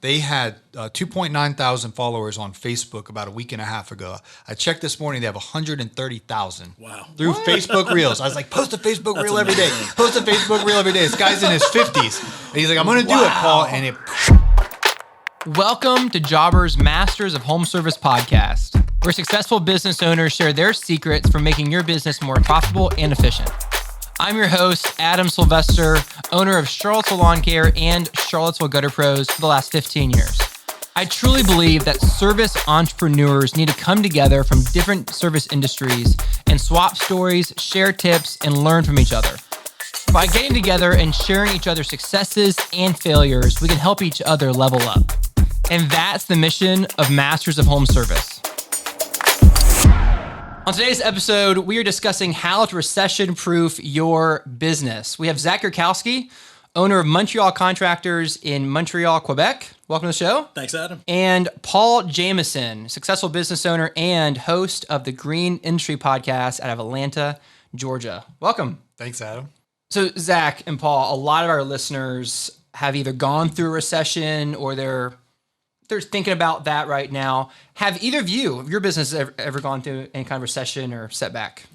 They had 2.9 thousand followers on Facebook about a week and a half ago. I checked this morning, they have 130,000. Wow. Through Facebook Reels. I was like, post a Facebook Reel every day. Post a Facebook Reel every day. This guy's in his 50s. And he's like, I'm going to do it, Paul. And it... Welcome to Jobber's Masters of Home Service podcast, where successful business owners share their secrets for making your business more profitable and efficient. I'm your host, Adam Sylvester, owner of Charlottesville Lawn Care and Charlottesville Gutter Pros for the last 15 years. I truly believe that service entrepreneurs need to come together from different service industries and swap stories, share tips, and learn from each other. By getting together and sharing each other's successes and failures, we can help each other level up. And that's the mission of Masters of Home Service. On today's episode, we are discussing how to recession-proof your business. We have Zack Gurkowski, owner of Montreal Contractors in Montreal, Quebec. Welcome to the show. Thanks, Adam. And Paul Jamison, successful business owner and host of the Green Industry Podcast out of Atlanta, Georgia. Welcome. Thanks, Adam. So Zack and Paul, a lot of our listeners have either gone through a recession or they're thinking about that right now. Have either of you, of your business, ever gone through any kind of recession or setback?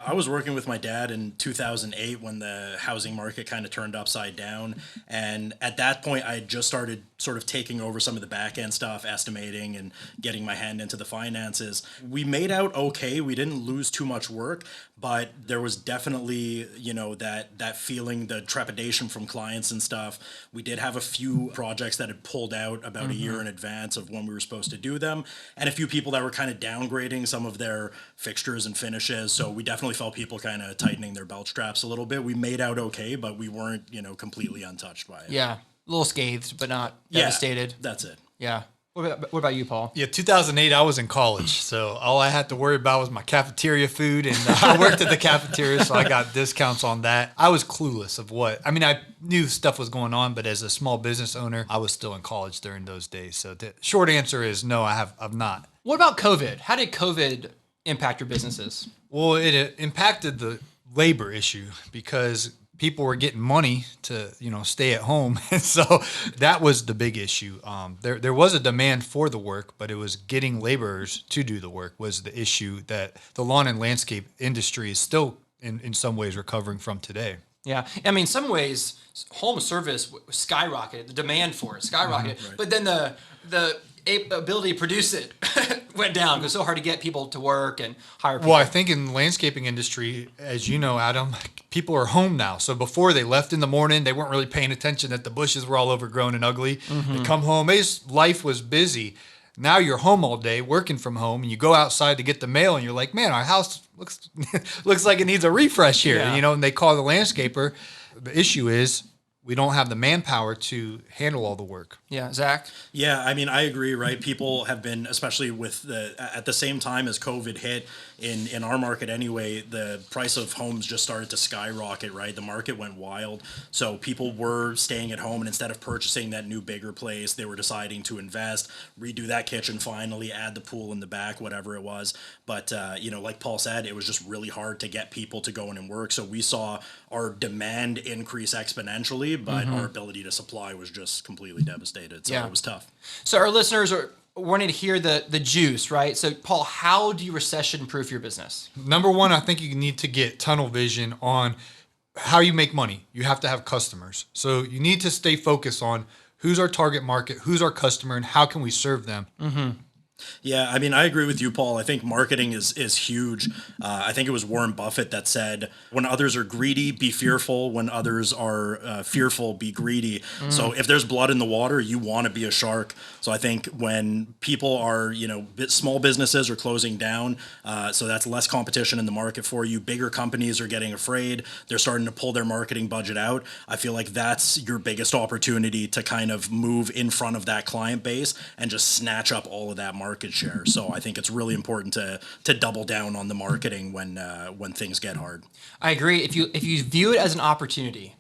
I was working with my dad in 2008 when the housing market kind of turned upside down. And at that point, I had just started sort of taking over some of the back end stuff, estimating and getting my hand into the finances. We made out okay. We didn't lose too much work, but there was definitely, that feeling, the trepidation from clients and stuff. We did have a few projects that had pulled out about a year in advance of when we were supposed to do them, and a few people that were kind of downgrading some of their fixtures and finishes. So we definitely felt people kind of tightening their belt straps a little bit. We made out okay, but we weren't, completely untouched by it. Yeah, a little scathed, but not devastated. That's it. Yeah. What about you, Paul? Yeah, 2008, I was in college. So all I had to worry about was my cafeteria food. And I worked at the cafeteria, so I got discounts on that. I was clueless of I knew stuff was going on, but as a small business owner, I was still in college during those days. So the short answer is no, I've not. What about COVID? How did COVID impact your businesses? Well, it impacted the labor issue because people were getting money to, stay at home. And so that was the big issue. There was a demand for the work, but it was getting laborers to do the work was the issue that the lawn and landscape industry is still in some ways recovering from today. Yeah. In some ways, home service skyrocketed, the demand for it skyrocketed, right. But then the ability to produce it went down. It was so hard to get people to work and hire people. Well, I think in the landscaping industry, as you know, Adam, people are home now. So before they left in the morning, they weren't really paying attention that the bushes were all overgrown and ugly. They come home, life was busy. Now you're home all day, working from home, and you go outside to get the mail, and you're like, man, our house looks like it needs a refresh here. Yeah. And they call the landscaper. The issue is we don't have the manpower to handle all the work. Yeah, Zack? Yeah, I agree, right? People have been, especially with at the same time as COVID hit, in our market anyway, the price of homes just started to skyrocket, right? The market went wild. So people were staying at home, and instead of purchasing that new, bigger place, they were deciding to invest, redo that kitchen finally, add the pool in the back, whatever it was. But, like Paul said, it was just really hard to get people to go in and work. So we saw our demand increase exponentially, but our ability to supply was just completely devastated. So it was tough. So our listeners are wanting to hear the juice, right? So Paul, how do you recession-proof your business? Number one, I think you need to get tunnel vision on how you make money. You have to have customers. So you need to stay focused on who's our target market, who's our customer, and how can we serve them. Yeah, I agree with you, Paul. I think marketing is huge. I think it was Warren Buffett that said, when others are greedy, be fearful. When others are fearful, be greedy. So if there's blood in the water, you want to be a shark. So I think when people are, small businesses are closing down, so that's less competition in the market for you. Bigger companies are getting afraid. They're starting to pull their marketing budget out. I feel like that's your biggest opportunity to kind of move in front of that client base and just snatch up all of that market share. So I think it's really important to double down on the marketing when things get hard. I agree. If you view it as an opportunity,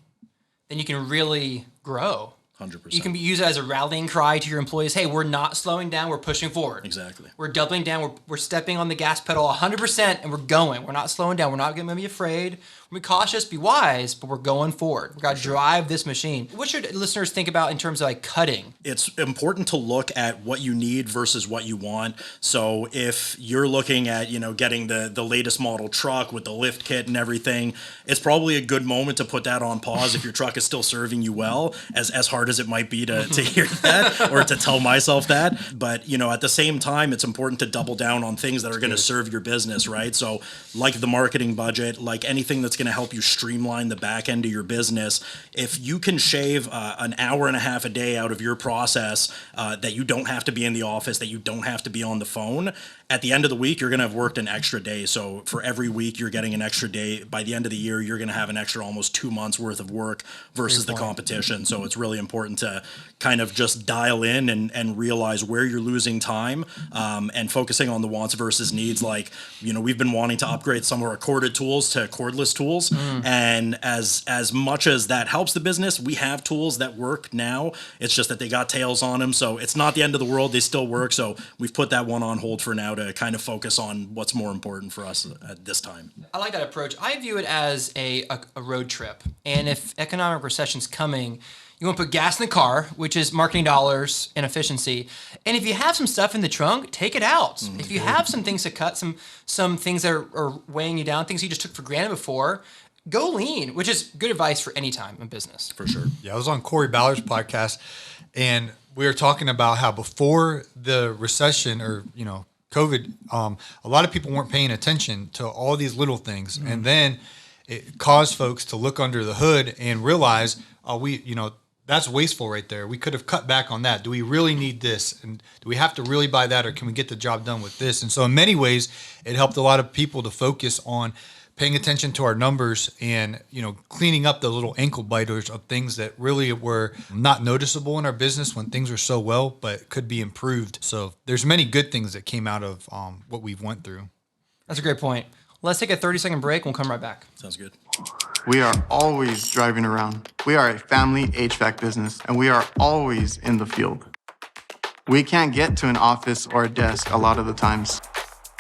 then you can really grow. 100%. You can use it as a rallying cry to your employees. Hey, we're not slowing down. We're pushing forward. Exactly. We're doubling down. We're stepping on the gas pedal 100%, and we're going. We're not slowing down. We're not going to be afraid. Be cautious, be wise, but we're going forward. We got to drive this machine. What should listeners think about in terms of like cutting? It's important to look at what you need versus what you want. So if you're looking at, getting the latest model truck with the lift kit and everything, it's probably a good moment to put that on pause if your truck is still serving you well, as hard as it might be to hear that or to tell myself that. But, at the same time, it's important to double down on things that are going to serve your business, right? So like the marketing budget, like anything that's going to help you streamline the back end of your business, if you can shave an hour and a half a day out of your process, that you don't have to be in the office, that you don't have to be on the phone, at the end of the week, you're going to have worked an extra day. So for every week, you're getting an extra day. By the end of the year, you're going to have an extra almost 2 months worth of work versus the competition. So it's really important to kind of just dial in and realize where you're losing time, and focusing on the wants versus needs. Like, we've been wanting to upgrade some of our corded tools to cordless tools. And as much as that helps the business, we have tools that work now. It's just that they got tails on them. So it's not the end of the world. They still work. So we've put that one on hold for now to kind of focus on what's more important for us at this time. I like that approach. I view it as a road trip. And if economic recession's coming, you want to put gas in the car, which is marketing dollars and efficiency. And if you have some stuff in the trunk, take it out. If you have some things to cut, some things that are weighing you down, things you just took for granted before, go lean, which is good advice for any time in business. For sure. Yeah, I was on Corey Ballard's podcast, and we were talking about how before the recession or, COVID, a lot of people weren't paying attention to all these little things. And then it caused folks to look under the hood and realize, that's wasteful right there. We could have cut back on that. Do we really need this? And do we have to really buy that, or can we get the job done with this? And so in many ways, it helped a lot of people to focus on paying attention to our numbers and, cleaning up those little ankle biters of things that really were not noticeable in our business when things were so well, but could be improved. So there's many good things that came out of what we've went through. That's a great point. Let's take a 30-second break. We'll come right back. Sounds good. We are always driving around. We are a family HVAC business, and we are always in the field. We can't get to an office or a desk a lot of the times.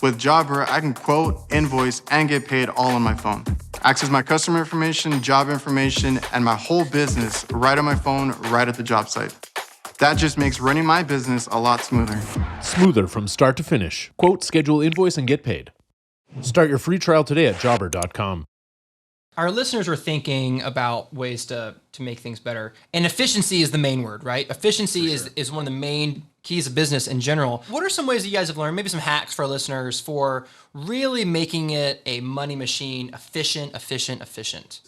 With Jobber, I can quote, invoice, and get paid all on my phone. Access my customer information, job information, and my whole business right on my phone, right at the job site. That just makes running my business a lot smoother. Smoother from start to finish. Quote, schedule, invoice, and get paid. Start your free trial today at jobber.com. Our listeners are thinking about ways to make things better. And efficiency is the main word, right? Efficiency is one of the main keys of business in general. What are some ways that you guys have learned, maybe some hacks for our listeners for really making it a money machine, efficient?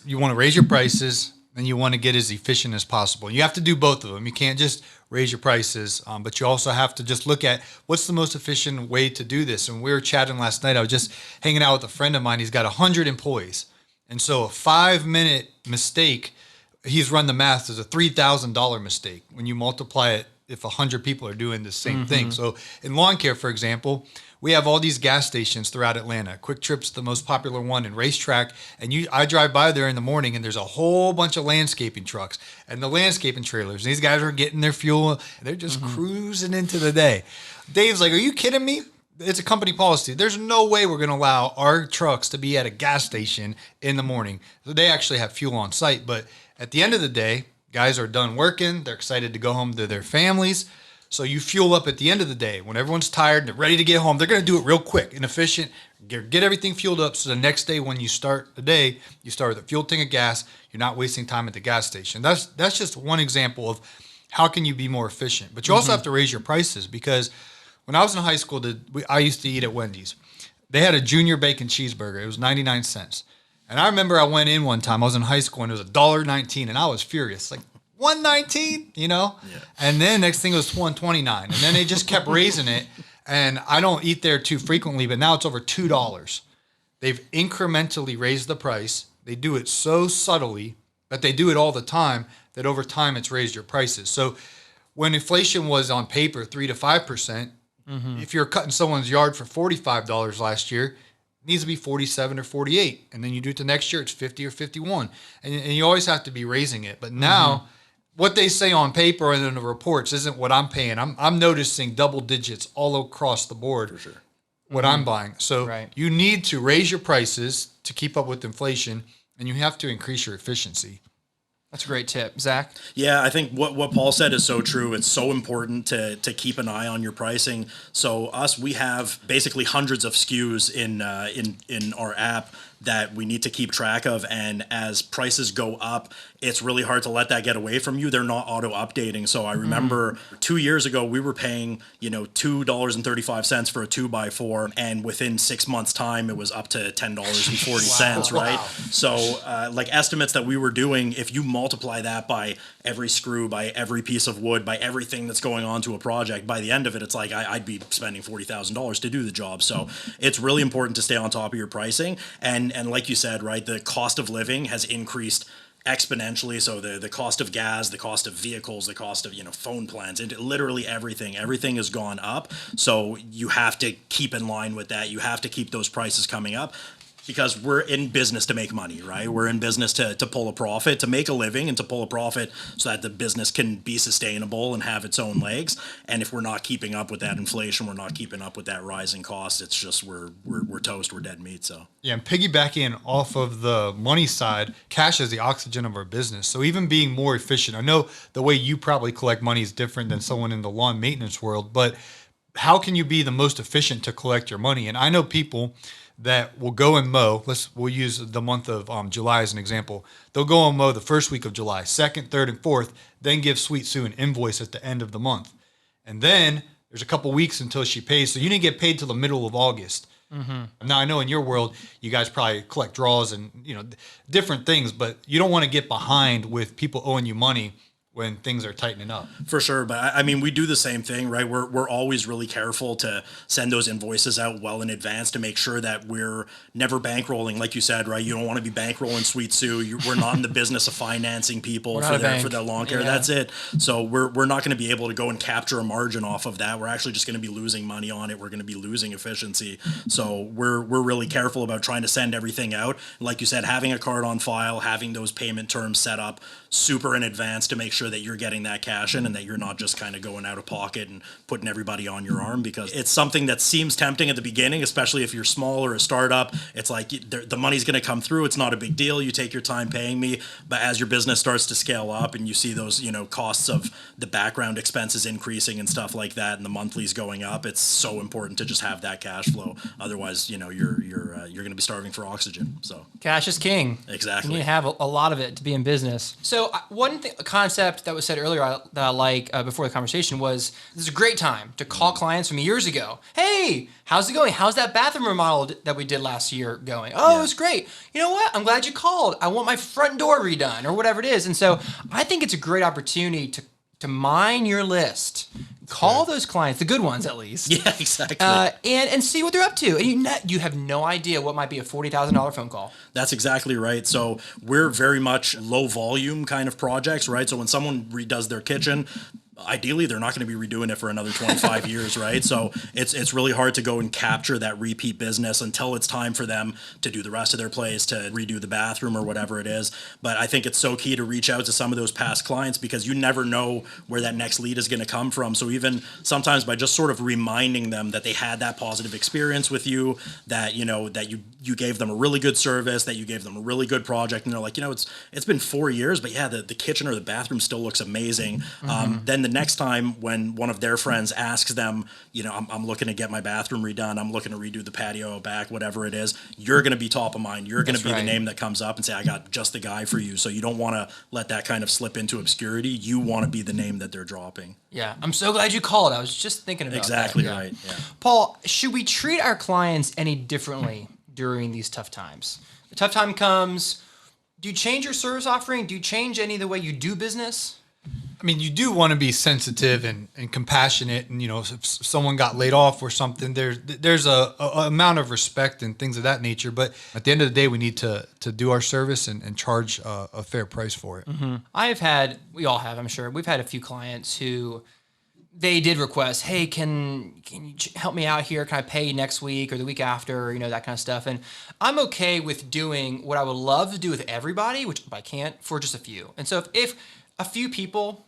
You want to raise your prices, and you want to get as efficient as possible. You have to do both of them. You can't just raise your prices, but you also have to just look at what's the most efficient way to do this. And we were chatting last night. I was just hanging out with a friend of mine. He's got 100 employees. And so a 5-minute mistake, he's run the math, is a $3,000 mistake when you multiply it if 100 people are doing the same thing. So in lawn care, for example, we have all these gas stations throughout Atlanta. Quick Trip's the most popular one, in Racetrack. And I drive by there in the morning, and there's a whole bunch of landscaping trucks and the landscaping trailers. These guys are getting their fuel, and they're just cruising into the day. Dave's like, are you kidding me? It's a company policy. There's no way we're going to allow our trucks to be at a gas station in the morning. So they actually have fuel on site. But at the end of the day, guys are done working. They're excited to go home to their families. So you fuel up at the end of the day. When everyone's tired and they're ready to get home, they're going to do it real quick and efficient. Get everything fueled up so the next day when you start the day, you start with a fuel tank of gas. You're not wasting time at the gas station. That's just one example of how can you be more efficient. But you also have to raise your prices, because when I was in high school, I used to eat at Wendy's. They had a junior bacon cheeseburger. It was 99 cents. And I remember I went in one time. I was in high school, and it was $1.19, and I was furious. Like, $1.19, Yeah. And then next thing it was $1.29. And then they just kept raising it. And I don't eat there too frequently, but now it's over $2. They've incrementally raised the price. They do it so subtly, but they do it all the time, that over time it's raised your prices. So when inflation was on paper 3 to 5%, if you're cutting someone's yard for $45 last year, it needs to be 47 or 48. And then you do it the next year, it's 50 or 51. And you always have to be raising it. But now what they say on paper and in the reports isn't what I'm paying. I'm noticing double digits all across the board. For sure. What I'm buying. So you need to raise your prices to keep up with inflation. and you have to increase your efficiency. That's a great tip. Zach? Yeah, I think what Paul said is so true. It's so important to keep an eye on your pricing. So we have basically hundreds of SKUs in our app that we need to keep track of. And as prices go up, it's really hard to let that get away from you. They're not auto updating. So I remember 2 years ago, we were paying, $2.35 for a 2x4. And within 6 months time, it was up to $10.40, right? Wow. So estimates that we were doing, if you multiply that by every screw, by every piece of wood, by everything that's going on to a project, by the end of it, it's like I'd be spending $40,000 to do the job. So it's really important to stay on top of your pricing. And like you said, right, the cost of living has increased exponentially. So the cost of gas, the cost of vehicles, the cost of phone plans, and literally everything has gone up. So you have to keep in line with that. You have to keep those prices coming up, because we're in business to make money, right? We're in business to pull a profit, to make a living and to pull a profit so that the business can be sustainable and have its own legs. And if we're not keeping up with that inflation, we're not keeping up with that rising cost, it's just we're toast, we're dead meat. So Yeah, and piggybacking off of the money side, cash is the oxygen of our business. So even being more efficient, I know the way you probably collect money is different than someone in the lawn maintenance world, but how can you be the most efficient to collect your money? And I know people that will go and mow. We'll use the month of July as an example. They'll go and mow the first week of July, 2nd, 3rd, and 4th, then give Sweet Sue an invoice at the end of the month. And then there's a couple weeks until she pays. So you didn't get paid till the middle of August. Mm-hmm. Now I know in your world, you guys probably collect draws and different things, but you don't want to get behind with people owing you money when things are tightening up. For sure. But I mean, we do the same thing, right? We're always really careful to send those invoices out well in advance to make sure that we're never bankrolling. Like you said, right? You don't want to be bankrolling Sweet Sue. We're not in the business of financing people for their lawn care. Yeah. That's it. So we're not going to be able to go and capture a margin off of that. We're actually just going to be losing money on it. We're going to be losing efficiency. So we're really careful about trying to send everything out. Like you said, having a card on file, having those payment terms set up super in advance to make sure that you're getting that cash in and that you're not just kind of going out of pocket and putting everybody on your arm, because it's something that seems tempting at the beginning, especially if you're small or a startup. It's like the money's going to come through. It's not a big deal. You take your time paying me. But as your business starts to scale up and you see those, costs of the background expenses increasing and stuff like that, and the monthlies going up, it's so important to just have that cash flow. Otherwise, you're going to be starving for oxygen. So cash is king. Exactly. You need to have a lot of it to be in business. So one concept that was said earlier that I like before the conversation was, this is a great time to call clients from years ago. Hey, how's it going? How's that bathroom remodel that we did last year going? Oh, yeah. It's great. You know what? I'm glad you called. I want my front door redone, or whatever it is. And so I think it's a great opportunity to mine your list. Call those clients, the good ones at least. Yeah, exactly. And see what they're up to. And you have no idea what might be a $40,000 phone call. That's exactly right. So we're very much low volume kind of projects, right? So when someone redoes their kitchen, ideally they're not going to be redoing it for another 25 years, right? So it's really hard to go and capture that repeat business until it's time for them to do the rest of their place, to redo the bathroom or whatever it is. But I think it's so key to reach out to some of those past clients, because you never know where that next lead is going to come from. So even sometimes by just sort of reminding them that they had that positive experience with you, that that you gave them a really good service, that you gave them a really good project, and they're like, it's been 4 years, but yeah, the kitchen or the bathroom still looks amazing. Mm-hmm. Then the next time when one of their friends asks them, I'm looking to get my bathroom redone, I'm looking to redo the patio back, whatever it is, you're going to be top of mind. You're going to be the name that comes up and say, I got just the guy for you. So you don't want to let that kind of slip into obscurity. You want to be the name that they're dropping. Yeah, I'm so glad you called. I was just thinking about exactly that. Right. Yeah. Paul, should we treat our clients any differently during these tough times? The tough time comes, do you change your service offering? Do you change any of the way you do business? I mean, you do want to be sensitive and compassionate, and if someone got laid off or something, there's a amount of respect and things of that nature. But at the end of the day, we need to do our service and charge a fair price for it. Mm-hmm. We all have, I'm sure. We've had a few clients who they did request, hey, can you help me out here? Can I pay you next week or the week after? That kind of stuff. And I'm okay with doing what I would love to do with everybody, which I can't, for just a few. And so if a few people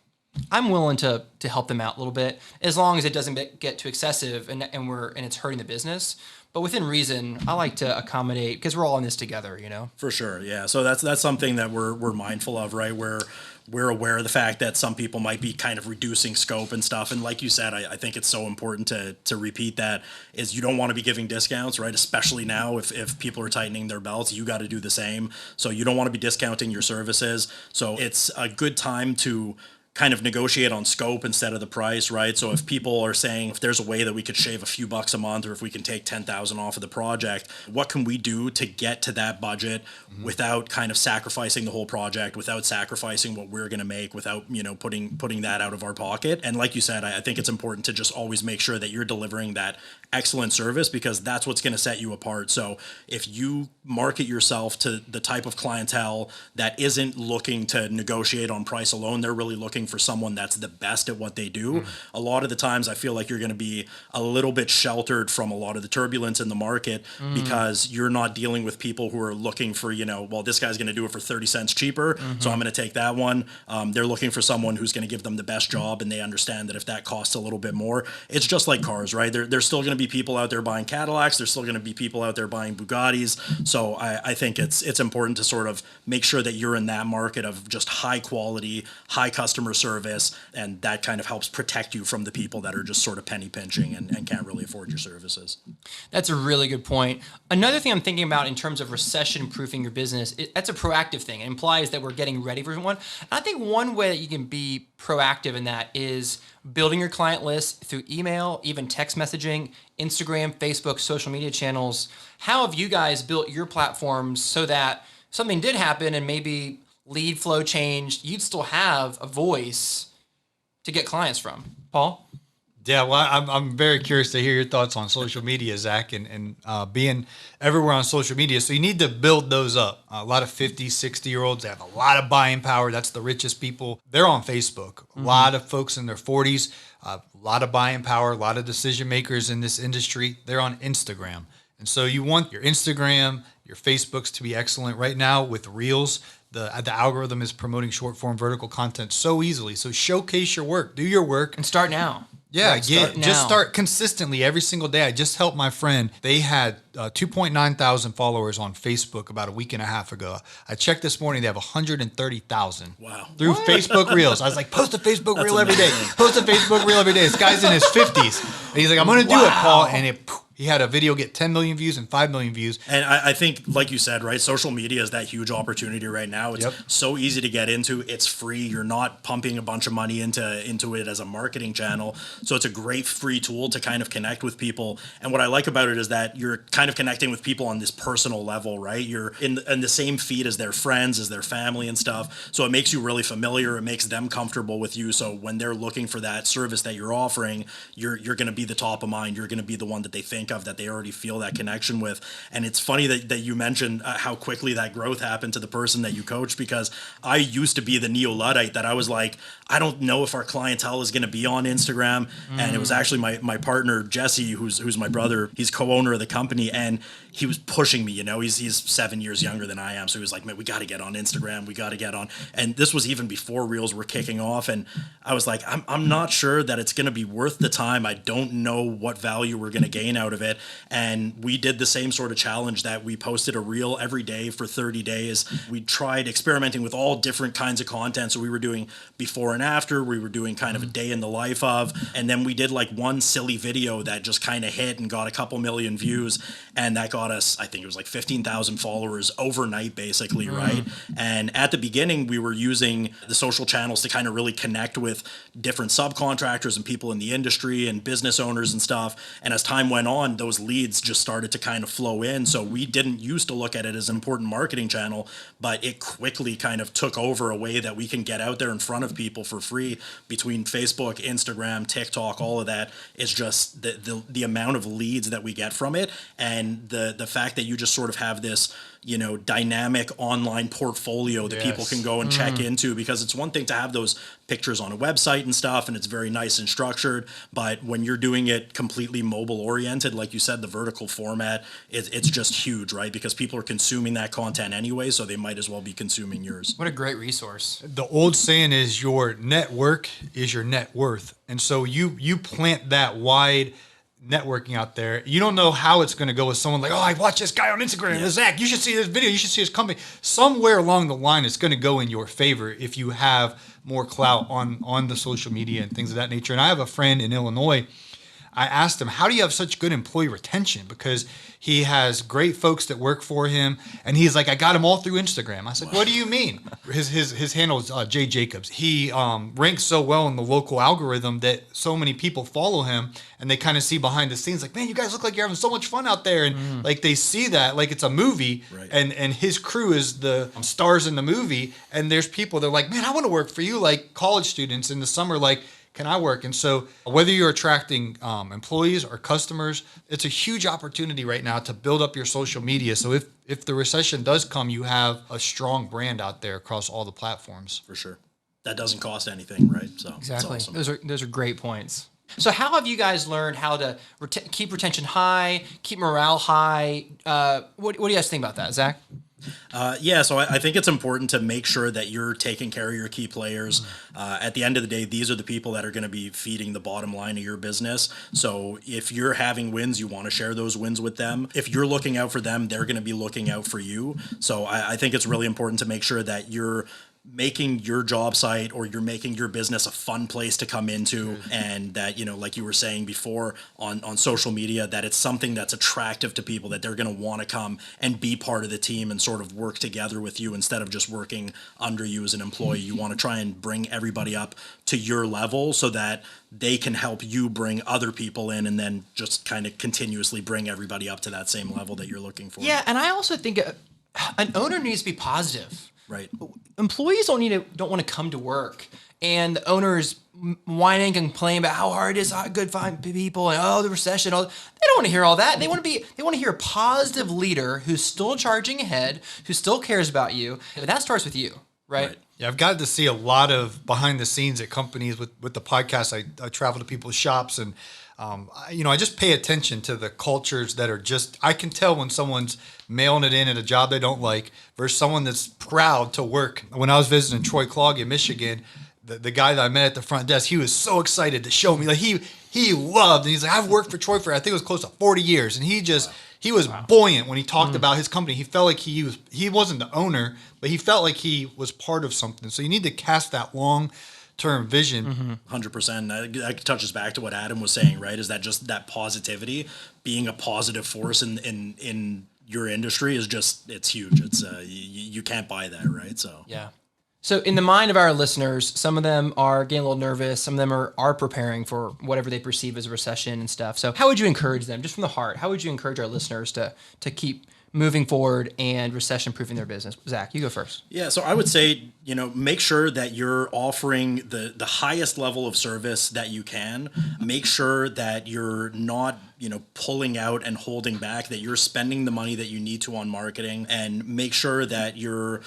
I'm willing to help them out a little bit, as long as it doesn't get too excessive and it's hurting the business. But within reason, I like to accommodate, because we're all in this together, you know? For sure, yeah. So that's something that we're mindful of, right? Where we're aware of the fact that some people might be kind of reducing scope and stuff. And like you said, I think it's so important to repeat that, is you don't want to be giving discounts, right? Especially now, if people are tightening their belts, you got to do the same. So you don't want to be discounting your services. So it's a good time to kind of negotiate on scope instead of the price, right? So if people are saying, if there's a way that we could shave a few bucks a month, or if we can take 10,000 off of the project, what can we do to get to that budget without kind of sacrificing the whole project, without sacrificing what we're going to make, without, putting that out of our pocket? And like you said, I think it's important to just always make sure that you're delivering that excellent service, because that's what's going to set you apart. So if you market yourself to the type of clientele that isn't looking to negotiate on price alone, they're really looking for someone that's the best at what they do. A lot of the times I feel like you're going to be a little bit sheltered from a lot of the turbulence in the market, because you're not dealing with people who are looking for, well, this guy's going to do it for 30 cents cheaper, so I'm going to take that one. They're looking for someone who's going to give them the best job, and they understand that if that costs a little bit more, it's just like cars, right? There's still going to be people out there buying Cadillacs. There's still going to be people out there buying Bugattis. So I think it's important to sort of make sure that you're in that market of just high quality, high customer service, and that kind of helps protect you from the people that are just sort of penny pinching and can't really afford your services. That's a really good point. Another thing I'm thinking about in terms of recession proofing your business, that's a proactive thing. It implies that we're getting ready for one. And I think one way that you can be proactive in that is building your client list through email, even text messaging, Instagram, Facebook, social media channels. How have you guys built your platforms so that something did happen and maybe lead flow changed, you'd still have a voice to get clients from? Paul? Yeah, well, I'm very curious to hear your thoughts on social media, Zach, and being everywhere on social media. So you need to build those up. A lot of 50, 60-year-olds, they have a lot of buying power. That's the richest people. They're on Facebook. A lot of folks in their 40s, a lot of buying power, a lot of decision makers in this industry, they're on Instagram. And so you want your Instagram, your Facebooks to be excellent. Right now with Reels, the algorithm is promoting short form vertical content so easily. So showcase your work, do your work. And start now. Yeah, Right, just start consistently every single day. I just helped my friend. They had 2.9 thousand followers on Facebook about a week and a half ago. I checked this morning, they have 130,000. Wow. Through Facebook Reels. I was like, post a Facebook Reel every day. Post a Facebook Reel every day. This guy's in his 50s. And he's like, I'm going to do it, Paul. And he had a video get 10 million views and 5 million views. And I think, like you said, right, social media is that huge opportunity right now. It's so easy to get into. It's free. You're not pumping a bunch of money into it as a marketing channel. So it's a great free tool to kind of connect with people. And what I like about it is that you're kind of connecting with people on this personal level, right? You're in the same feed as their friends, as their family and stuff. So it makes you really familiar. It makes them comfortable with you. So when they're looking for that service that you're offering, you're going to be the top of mind. You're going to be the one that they think of, that they already feel that connection with. And it's funny that you mentioned how quickly that growth happened to the person that you coached, because I used to be the neo-Luddite that I was like, I don't know if our clientele is going to be on Instagram. And it was actually my partner, Jesse, who's my brother. He's co-owner of the company, and he was pushing me, he's 7 years younger than I am. So he was like, man, we got to get on Instagram. We got to get on. And this was even before Reels were kicking off. And I was like, I'm not sure that it's going to be worth the time. I don't know what value we're going to gain out of it. And we did the same sort of challenge that we posted a reel every day for 30 days. We tried experimenting with all different kinds of content. So we were doing before and after, we were doing kind of a day in the life of, and then we did like one silly video that just kind of hit and got a couple million views. And that got us, I think it was like 15,000 followers overnight, basically, right? And at the beginning, we were using the social channels to kind of really connect with different subcontractors and people in the industry and business owners and stuff. And as time went on, those leads just started to kind of flow in. So we didn't used to look at it as an important marketing channel, but it quickly kind of took over a way that we can get out there in front of people for free. Between Facebook, Instagram, TikTok, all of that is just the amount of leads that we get from it. And the fact that you just sort of have this dynamic online portfolio that people can go and check into, because it's one thing to have those pictures on a website and stuff, and it's very nice and structured. But when you're doing it completely mobile oriented, like you said, the vertical format, it's just huge, right? Because people are consuming that content anyway, so they might as well be consuming yours. What a great resource. The old saying is your network is your net worth. And so you plant that wide networking out there. You don't know how it's going to go with someone like, oh, I watched this guy on Instagram, Zach, you should see this video, you should see his company. Somewhere along the line, it's going to go in your favor if you have more clout on the social media and things of that nature. And I have a friend in Illinois. I asked him, how do you have such good employee retention? Because he has great folks that work for him. And he's like, I got them all through Instagram. I said, what do you mean? His handle is Jay Jacobs. He ranks so well in the local algorithm that so many people follow him, and they kind of see behind the scenes like, man, you guys look like you're having so much fun out there. And like they see that like it's a movie, right. and his crew is the stars in the movie. And there's people that are like, man, I want to work for you. Like college students in the summer, like, can I work? And so whether you're attracting employees or customers, it's a huge opportunity right now to build up your social media. So if the recession does come, you have a strong brand out there across all the platforms. For sure. That doesn't cost anything, right? So Exactly. it's awesome. Those are great points. So how have you guys learned how to keep retention high, keep morale high? What do you guys think about that, Zach? So I think it's important to make sure that you're taking care of your key players. At the end of the day, these are the people that are going to be feeding the bottom line of your business. So if you're having wins, you want to share those wins with them. If you're looking out for them, they're going to be looking out for you. So I think it's really important to make sure that you're making your job site or you're making your business a fun place to come into, and that, like you were saying before on social media, that it's something that's attractive to people, that they're going to want to come and be part of the team and sort of work together with you instead of just working under you as an employee. You want to try and bring everybody up to your level so that they can help you bring other people in, and then just kind of continuously bring everybody up to that same level that you're looking for. Yeah, and I also think an owner needs to be positive. Right. Employees don't want to come to work, and the owners whining and complaining about how hard it is, good find people, and the recession. They don't want to hear all that. They want to hear a positive leader who's still charging ahead, who still cares about you, and that starts with you, right? Yeah, I've gotten to see a lot of behind the scenes at companies with the podcast. I travel to people's shops, and I just pay attention to the cultures that are just, I can tell when someone's mailing it in at a job they don't like versus someone that's proud to work. When I was visiting Troy Cloggett in Michigan, the guy that I met at the front desk, he was so excited to show me. Like he loved, and he's like, I've worked for Troy for, I think it was close to 40 years. And he was buoyant when he talked about his company. He felt like he wasn't the owner, but he felt like he was part of something. So you need to cast that long-term vision. 100%. That touches back to what Adam was saying, right? Is that just that positivity, being a positive force in your industry is just, it's huge. It's you can't buy that, right? So yeah. So in the mind of our listeners, some of them are getting a little nervous. Some of them are preparing for whatever they perceive as a recession and stuff. So how would you encourage them, just from the heart? How would you encourage our listeners to keep moving forward and recession-proofing their business? Zach, you go first. Yeah, so I would say, make sure that you're offering the highest level of service that you can. Make sure that you're not, pulling out and holding back, that you're spending the money that you need to on marketing, and make sure that you're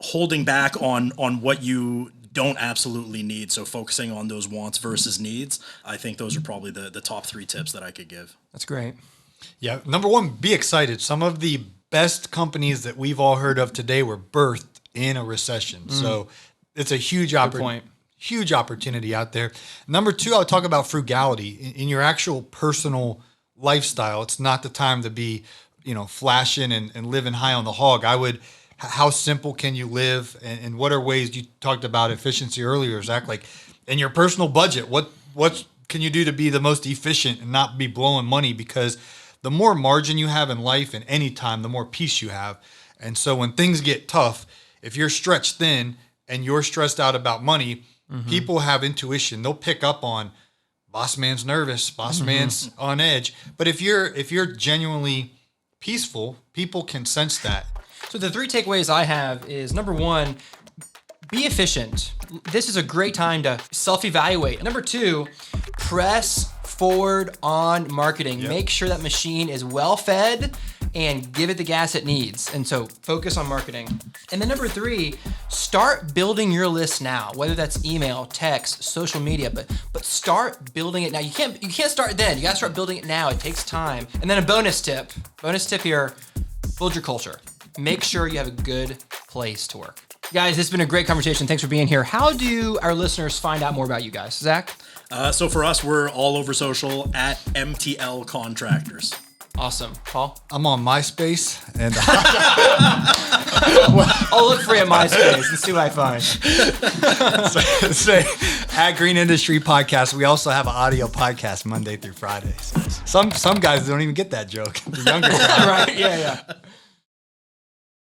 holding back on what you don't absolutely need. So focusing on those wants versus needs. I think those are probably the top 3 tips that I could give. That's great. Yeah. Number one, be excited. Some of the best companies that we've all heard of today were birthed in a recession. So it's a huge opportunity out there. Number 2, I would talk about frugality in your actual personal lifestyle. It's not the time to be, flashing and living high on the hog. How simple can you live, and what are ways, you talked about efficiency earlier, Zach, like in your personal budget, what can you do to be the most efficient and not be blowing money? Because the more margin you have in life and any time, the more peace you have. And so when things get tough, if you're stretched thin and you're stressed out about money, people have intuition. They'll pick up on boss man's nervous, boss man's on edge. But if you're genuinely peaceful, people can sense that. So the 3 takeaways I have is, number 1, be efficient. This is a great time to self-evaluate. Number 2, press forward on marketing. Yep. Make sure that machine is well fed and give it the gas it needs. And so focus on marketing. And then number 3, start building your list now, whether that's email, text, social media, but start building it now. You can't start then. You got to start building it now. It takes time. And then a bonus tip here, build your culture. Make sure you have a good place to work. Guys, this has been a great conversation. Thanks for being here. How do our listeners find out more about you guys? Zach? So for us, we're all over social at MTL Contractors. Awesome. Paul? I'm on MySpace, and I'll look for you at MySpace and see what I find. say at Green Industry Podcast. We also have an audio podcast Monday through Friday. So some guys don't even get that joke. The younger guys. Right? Yeah.